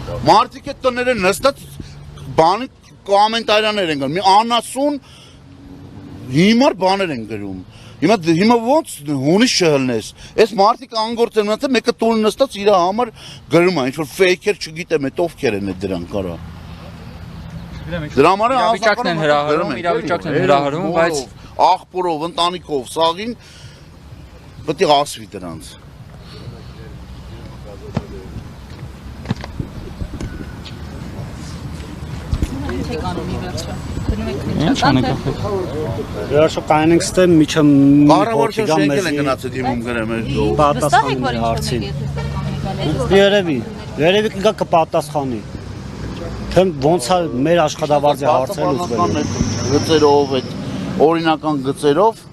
Մարդիկ այդ տները նստած բանի կոմենտարիաներ են գրում, մի անասուն հիմար բաներ են գրում։ Հիմա ոնց հունից չհլնես, այս մարդիկ անգործ են մնացել, մեկը տուն նստած իր համար գրում է, ինչ-որ ֆեյքեր չգիտեմ, այդ ովքեր են դրանք կարա։ Դրա համար իրավիճակն են հրահրում, բայց աղբորով, ընտանիքով, սաղին պետք է ասվի դրանց։ Վերջո կանենք ստեմ միջը Կառավարության շենքել են գնացել դիմում գրեմ պատասխանի հարցին։ Երևի կգա կպատասխանի։ Թե ոնց է մեր աշխատավարձի հարցերը լուծվելու։ Գծերով, այդ օրինական գծերով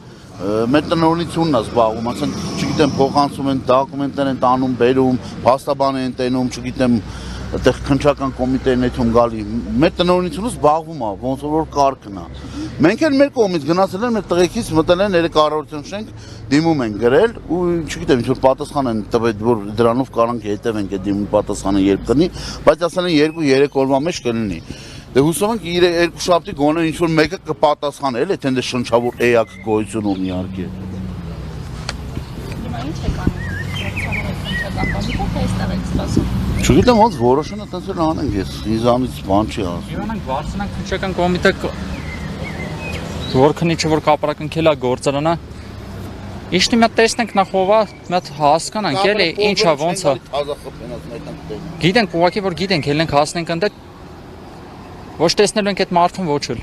մեր տնօրինությունն է զբաղվում, ասենք, չգիտեմ, փոխանցում են դոկումենտներ են տանում, բերում, փաստաբան են տենում, չգիտեմ, այդտեղ քննչական կոմիտեին այդում գալի։ Մեր տնօրինությունը զբաղվում է, ոնց որ կարգն է։ Մենք էլ մեր կողմից գնացել են, մեր տղեկից մտել են կառավարության շենք, դիմում են գրել ու չգիտեմ, ինչ որ պատասխան են տվել, որ դրանով կարանք հետևենք այդ դիմում պատասխանը երբ կլինի, բայց ասել են 2-3 օրվա մեջ կլինի։ Դե հուսով ենք երկու շաբթի գոնե ինչ որ մեկը կպատասխանի էլ, եթե դե շնչավոր էակ գոյություն ունի իհարկե։ Հիմա ինչ եք անում, Չգիտեմ ոնց որոշանը տենց էլ անենք ես, ինձանից բան չի ասում։ Իրանանք բարձրանանք քննչական կոմիտե որ քննիչը որ կապարակնքել է գործարանը Իշտի մի տեսնենք նախ ովա, մի հատ հասկանանք էլի, ինչա ոնց է։ Գիտենք ուղղակի որ գիտենք, ելնենք հասնենք ընդ ոչ տեսնելու ենք այդ մարդուն ոչ էլ։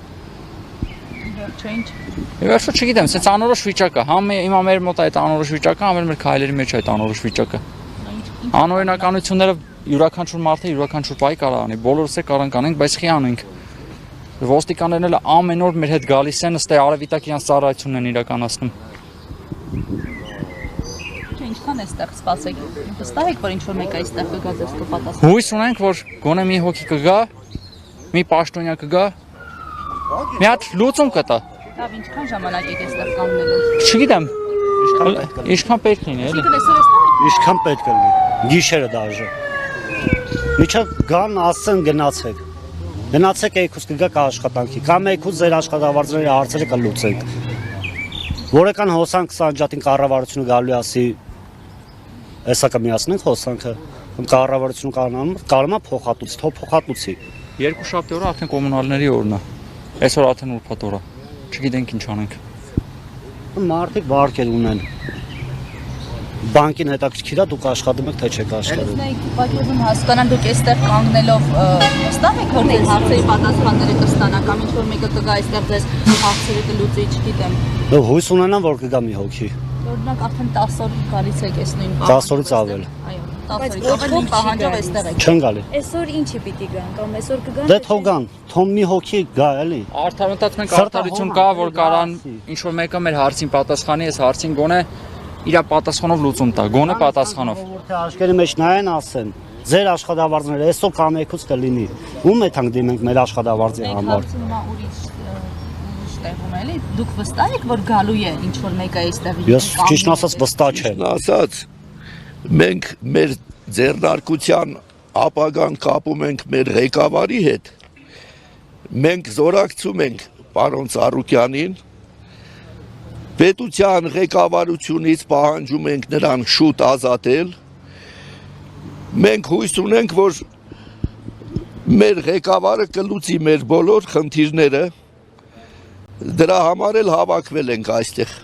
Վերջը ինչ։ Վերջը չգիտեմ, սենց անորոշ վիճակ է, համ հիմա մեր մոտ այդ անորոշ վիճակը, համ մեր քայլերի մեջ այդ անորոշ վիճակը։ Անօրինականությունները յուրաքանչյուր մարդը յուրաքանչյուր պայ կարող անի, բոլորս է կարող անենք, բայց խի անենք։ Ոստիկաններն էլ ամեն օր մեր հետ գալիս են, ըստ արևիտակ իրանց ծառայությունն են իրականացնում։ Ինչքան էստեղ սպասեք։ Վստահ եք, որ ինչ որ մեկը այստեղ կգա ձեզ կպատասխանի։ Հույս ունենք, որ գոնե մի հոգի կգա, մի պաշտոնյա կգա, մի հատ լուծում կտա։ Լավ, ինչքան ժամանակ եք այստեղ կանգնելու։ Չգիտեմ, ինչքան պետք լինի, էլի։ Ինչքան պետք է լինի, գիշերը դաժե։ Միջև գան ասեն գնացեք։ Գնացեք եկուս կգաք աշխատանքի, կամ եկուս ձեր աշխատավարձների հարցերը կլուծեք։ Որական հոսանք սանջատին կառավարությունը գալու ասի, հեսա կմիացնենք հոսանքը, կառավարությունը կարող է փոխհատուցի, թող փոխհատուցի։ Երկու շաբթի օրը արդեն կոմունալների օրն է, այսօր արդեն ուրբաթ օր է, չգիտենք ինչ անենք։ Մարդիկ վարկեր ունեն, բանկին հետաքրքիր է դուք աշխատում եք, թե չեք աշխատում։ Պատկերում հասկանան դուք այստեղ կանգնելով վստահ եք, որ ձեր հարցերի պատասխանները կստանաք, կամ ինչ որ մեկը կգա այստեղ ձեզ հարցերը կլուծի, չգիտեմ։ Հույս ունենամ, որ կգա մի հոգի։ Օրինակ արդեն 10 օր գալիս եք այս նույն 10 օրից ավել։ Այո, 10 օրից ավել նույն պահանջով այստեղ եք։ Չեն գալի։ Այսօր ինչի պիտի գան, կամ այսօր կգան։ Դե թող գան, թող մի հոգի գա, էլի։ Արդարացած մենք արդարություն կա, որ կարան ինչ որ մեկը մեր հարցին պատասխանի, այս հարցին գոնե իր պատասխանով լուծում տա, գոնե պատասխանով։ Ժողովրդի աշկերի մեջ նայեն ասեն, ձեր աշխատավարձները այսօր կամ եկուց կլինի։ Ում է թանկ դիմենք մեր աշխատավարձի համար։ Տեղում էլի, դուք վստահ եք, որ գալու է ինչ որ մեկը այստեղ։ Ես ճիշտ ասած վստահ չեմ։ Ասած մենք մեր ձեռնարկության ապագան կապում ենք մեր ղեկավարի հետ։ Մենք զորակցում ենք պարոն Ծառուկյանին։ Պետության ղեկավարությունից պահանջում ենք նրան շուտ ազատել։ Մենք հույս ունենք, որ մեր ղեկավարը կլուծի մեր բոլոր խնդիրները։ Դրա համար էլ հավաքվել ենք այստեղ։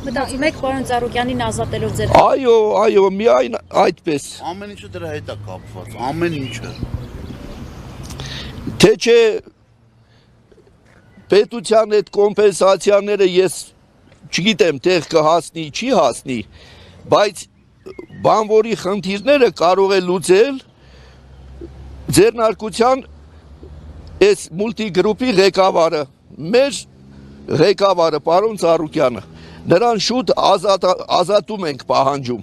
Մտածում եք պարոն Ծառուկյանին ազատելով ձեր։ Այո, միայն այդպես։ Ամեն ինչը դրա հետ է կապված, ամեն ինչը։ Թե չէ պետության այդ կոմպենսացիաները ես չգիտեմ տեղ կհասնի, չի հասնի, բայց բանվորի խնդիրները կարող է լուծել ձեռնարկության այս մուլտիգրուպի ղեկավարը, մեր ղեկավարը պարոն Ծառուկյանը, նրան շուտ ազատում ենք պահանջում։